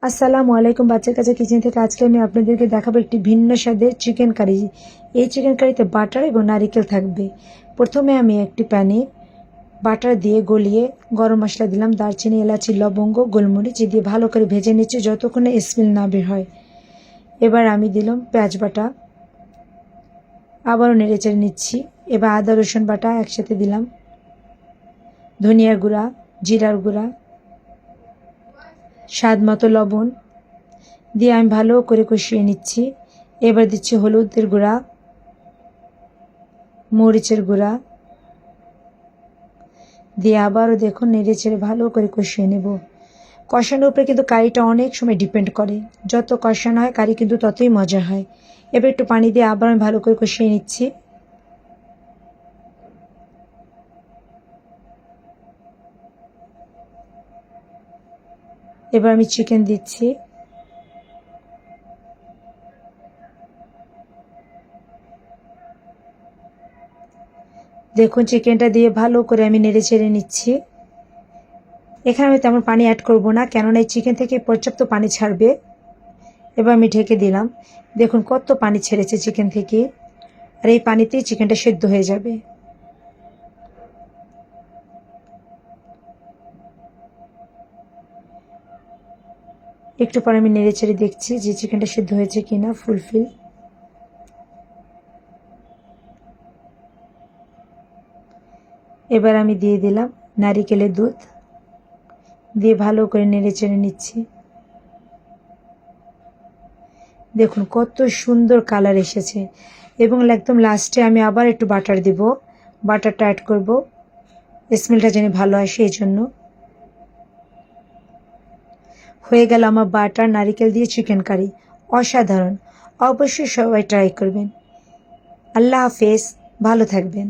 আসসালামু আলাইকুম। বাচ্চার কাছে কিচেন থেকে আজকে আমি আপনাদেরকে দেখাবো একটি ভিন্ন স্বাদের চিকেন কারি। এই চিকেন কারিতে বাটার এবং নারিকেল থাকবে। প্রথমে আমি একটি প্যানে বাটার দিয়ে গলিয়ে গরম মশলা দিলাম, দারচিনি, এলাচি, লবঙ্গ, গোলমরিচ দিয়ে ভালো করে ভেজে নিচ্ছি যতক্ষণে স্মেল না বের হয়। এবার আমি দিলাম পেঁয়াজ বাটা, আবারও নেড়েচেড়ে নিচ্ছি। এবার আদা রসুন বাটা একসাথে দিলাম, ধনিয়ার গুঁড়া, জিরার গুঁড়া, স্বাদ মতো লবণ দিয়ে আমি ভালো করে কষিয়ে নিচ্ছি। এবার দিচ্ছি হলুদের গুঁড়া, মরিচের গুঁড়া দিয়ে আবারও দেখুন নেড়ে চেড়ে ভালো করে কষিয়ে নেব। কষানোর উপরে কিন্তু কারিটা অনেক সময় ডিপেন্ড করে, যত কষানো হয় কারি কিন্তু ততই মজা হয়। এবার একটু পানি দিয়ে আবার আমি ভালো করে কষিয়ে নিচ্ছি। এবার আমি চিকেন দিচ্ছি। দেখুন চিকেনটা দিয়ে ভালো করে আমি নেড়ে চেড়ে নিচ্ছি। এখানে আমি তেমন পানি অ্যাড করব না, কেননা এই চিকেন থেকে পর্যাপ্ত পানি ছাড়বে। এবার আমি ঢেকে দিলাম। দেখুন কত পানি ছেড়েছে চিকেন থেকে, আর এই পানিতেই চিকেনটা সেদ্ধ হয়ে যাবে। একটু পর আমি নেড়ে চেড়ে দেখছি যে চিকেনটা সেদ্ধ হয়েছে কিনা ফুলফিল। এবার আমি দিয়ে দিলাম নারিকেলের দুধ, দিয়ে ভালো করে নেড়ে চেড়ে নিচ্ছি। দেখুন কত সুন্দর কালার এসেছে। এবং একদম লাস্টে আমি আবার একটু বাটার দিব, বাটারটা অ্যাড করব স্মেলটা যেন ভালো আসে এই জন্য। হয়ে গেল আমার বাটার নারিকেল দিয়ে চিকেন কারি, অসাধারণ। অবশ্যই সবাই ট্রাই করবেন। আল্লাহ হাফেজ, ভালো থাকবেন।